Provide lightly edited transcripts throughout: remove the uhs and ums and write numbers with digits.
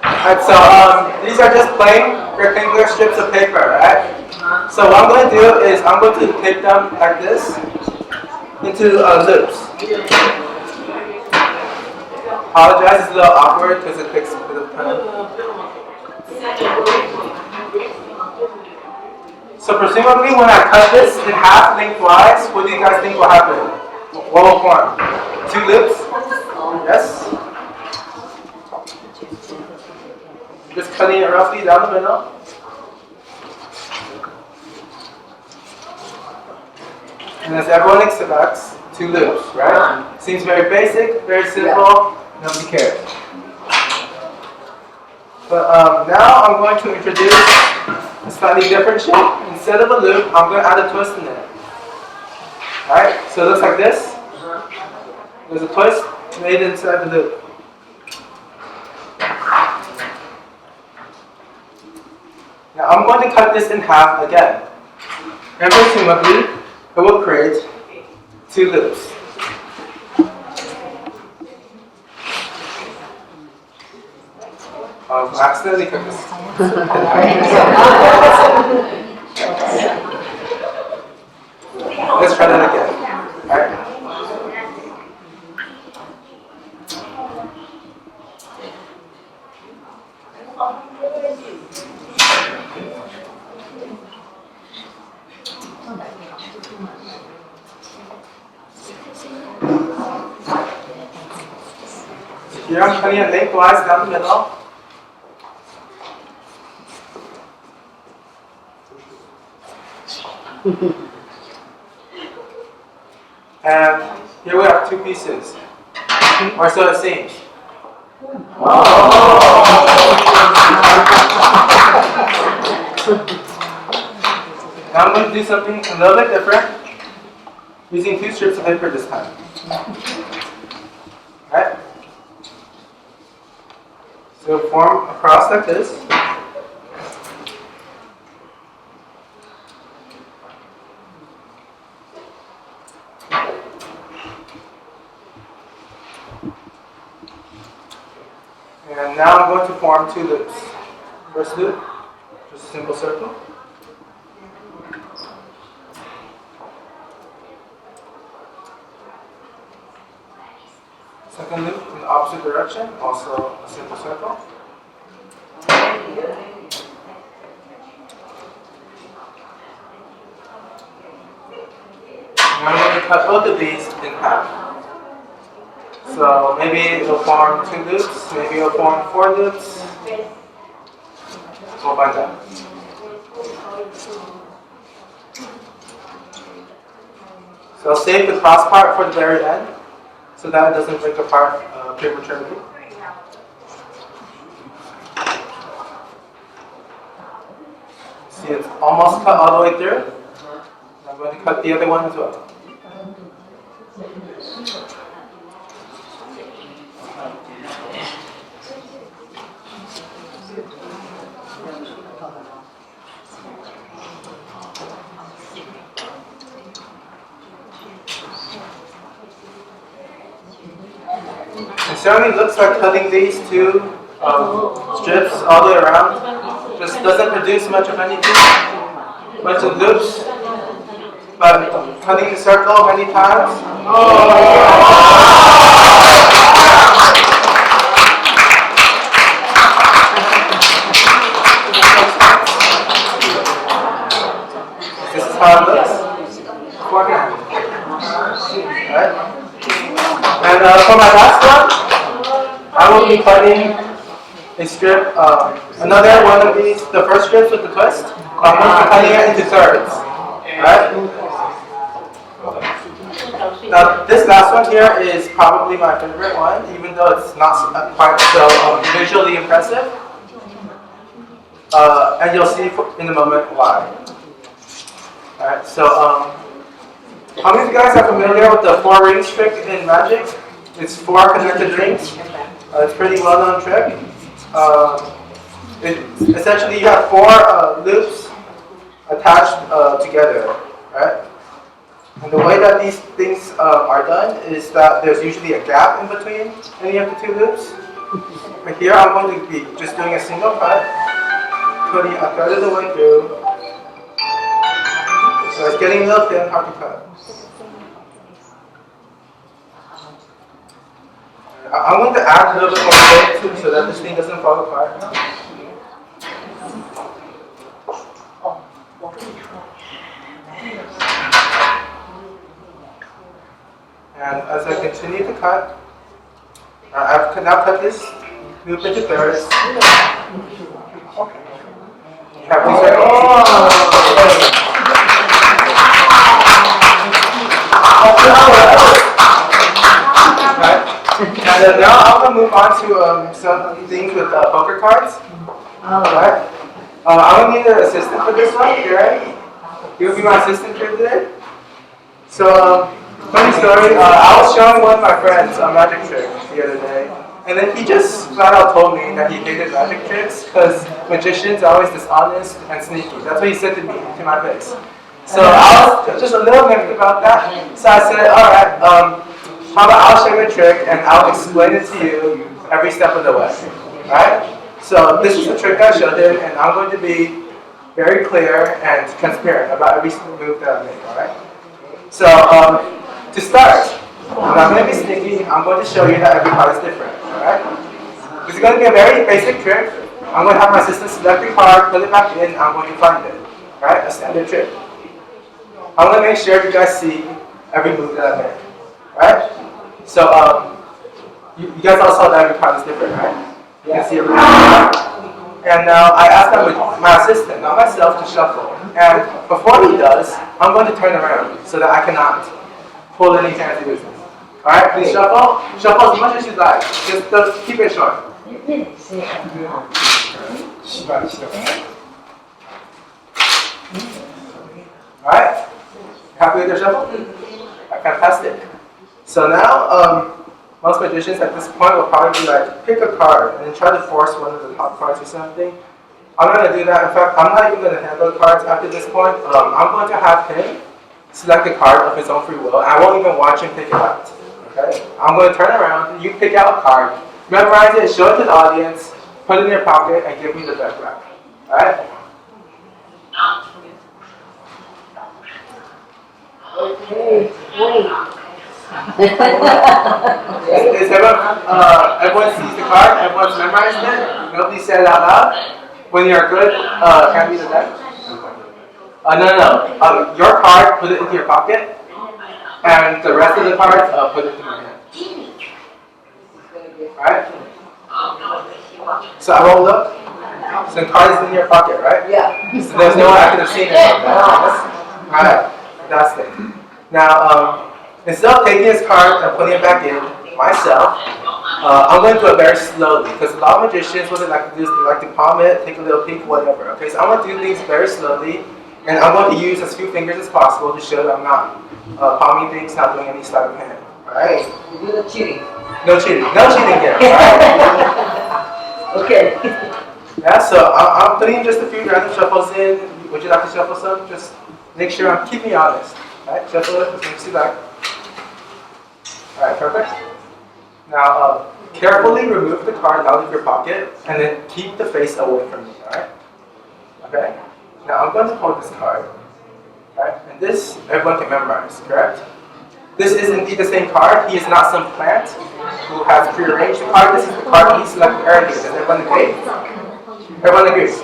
Alright, so these are just plain rectangular strips of paper, right? So what I'm going to do is I'm going to tape them like this into loops. Apologize, it's a little awkward because it takes a bit of time. So presumably when I cut this in half lengthwise, what do you guys think will happen? What will form? 2 loops? Yes? Just cutting it roughly down the middle. And as everyone expects, 2 loops, right? Seems very basic, very simple, nobody cares. But now I'm going to introduce a slightly different shape. Instead of a loop, I'm going to add a twist in it. Alright, so it looks like this. There's a twist made inside the loop. Now I'm going to cut this in half again. And presumably, it will create 2 loops. I accidentally cut this. Let's try that again. Alright. Here I'm cutting it lengthwise down the middle. And here we have 2 pieces, or so it seems. Now I'm going to do something a little bit different, using 2 strips of paper this time. Alright? So form a cross like this. And now I'm going to form 2 loops. First loop, just a simple circle. Second loop in the opposite direction, also a simple circle. And I'm going to cut both of these in half. So maybe it'll form 2 loops, maybe it'll form 4 loops. We'll find out. So I'll save the cross part for the very end, so that it doesn't break apart prematurely. See, it's almost cut all the way through. I'm going to cut the other one as well. It certainly looks like cutting these 2 strips all the way around just doesn't produce much of anything, bunch of loops, but cutting the circle many times. This is how it looks beforehand. Right? And for my last one, I will be cutting a strip, another one of these, the first strips with the twist. I'm going to be cutting it into thirds. Right? Now, this last one here is probably my favorite one, even though it's not quite so visually impressive. And you'll see in a moment why. Alright, so how many of you guys are familiar with the 4 rings trick in magic? It's 4 connected rings. It's a pretty well-known trick. Essentially, you have 4 loops attached together, right? And the way that these things are done is that there's usually a gap in between any of the 2 loops. But here I'm going to be just doing a single cut, putting a third of the way through. So it's getting a little thin, hard to cut. I'm going to add a little bit more tape too so that this thing doesn't fall apart. And as I continue to cut, I've now cut this loop into thirds. Have these ready? Right. And now I'm going to move on to some things with poker cards. Right. I'm going to need an assistant for this one, right? You'll be my assistant for today. So, funny story, I was showing one of my friends a magic trick the other day, and then he just flat out told me that he hated magic tricks because magicians are always dishonest and sneaky. That's what he said to me, to my face. So I was just a little negative about that. So I said, alright, how about I'll show you a trick and I'll explain it to you every step of the way. Right? So this is the trick I showed him, and I'm going to be very clear and transparent about every move that I make, alright? So, to start, I'm not going to be sneaky. I'm going to show you that every card is different. Alright? This is going to be a very basic trick. I'm going to have my assistant select the card, put it back in, I'm going to find it. Alright? A standard trick. I'm going to make sure you guys see every move that I make. Alright? So, you guys all saw that every card is different, right? You can see everything. And now I asked my assistant, not myself, to shuffle. And before he does, I'm going to turn around so that I cannot pull any fancy business. Alright, please shuffle. Shuffle as much as you like. Just keep it short. Alright? Happy with your shuffle? Fantastic. So now, most magicians at this point will probably be like, pick a card and then try to force one of the top cards or something. I'm not going to do that. In fact, I'm not even going to handle the cards after this point. I'm going to have him select a card of his own free will. I won't even watch him pick it out. Okay? I'm going to turn around, you pick out a card, memorize it, show it to the audience, put it in your pocket, and give me the deck back. Alright? Okay, wait. Is everyone sees the card? Everyone's memorized it? Nobody said it out loud? When you're good, hand me the deck? No. Your card, put it into your pocket, and the rest of the cards, put it into my hand. Alright? So I won't look? So the card is in your pocket, right? Yeah. So there's no way I could have seen it. Alright, fantastic. Now, instead of taking his card and putting it back in, myself, I'm going to do it very slowly, because a lot of magicians, what they like to do is they like to palm it, take a little peek, whatever. Okay, so I'm going to do things very slowly, and I'm going to use as few fingers as possible to show that I'm not palming things, not doing any sleight of hand. Alright? You do the cheating. No cheating. No cheating here. Alright? Okay. Yeah, so I'm putting just a few random shuffles in. Would you like to shuffle some? Just make sure I'm keeping me honest. Alright, shuffle it, just see back. Alright, perfect. Now, carefully remove the card out of your pocket and then keep the face away from me, alright? Okay? Now I'm going to hold this card. Alright? And this, everyone can memorize, correct? This is indeed the same card. He is not some plant who has prearranged the card. This is the card he selected earlier. Does everyone agree? Everyone agrees?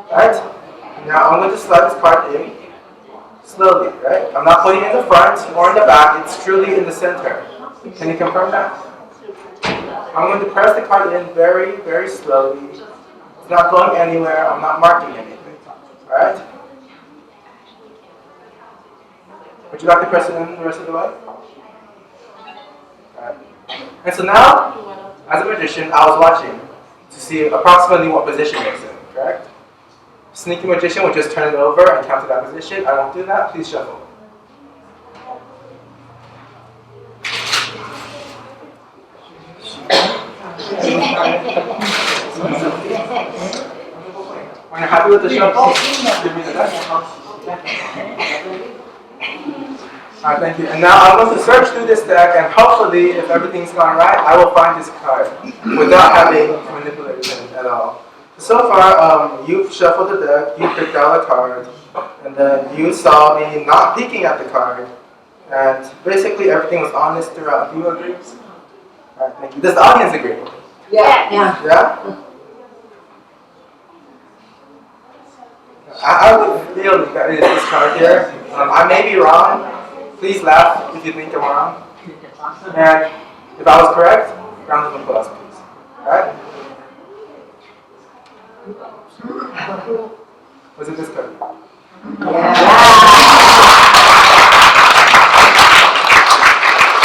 Alright? Now I'm going to slide this card in slowly, right? I'm not putting it in the front or in the back. It's truly in the center. Can you confirm that? I'm going to press the card in very, very slowly. It's not going anywhere. I'm not marking anything. Alright? Would you like to press it in the rest of the way? Alright. And so now, as a magician, I was watching to see approximately what position it's in, correct? Sneaky magician would just turn it over and count to that position. I won't do that. Please shuffle. When you're happy with the shuffle, give me the deck. Alright, thank you. And now I'm going to search through this deck, and hopefully, if everything's gone right, I will find this card without having manipulated it at all. So far, you've shuffled the deck, you picked out a card, and then you saw me not peeking at the card, and basically everything was honest throughout. Do you agree? Alright, thank you. Does the audience agree? Yeah. Yeah? I would feel that it is this card here. I may be wrong. Please laugh if you think I'm wrong. And if I was correct, round of applause, please. Alright? Was it this card? Yeah.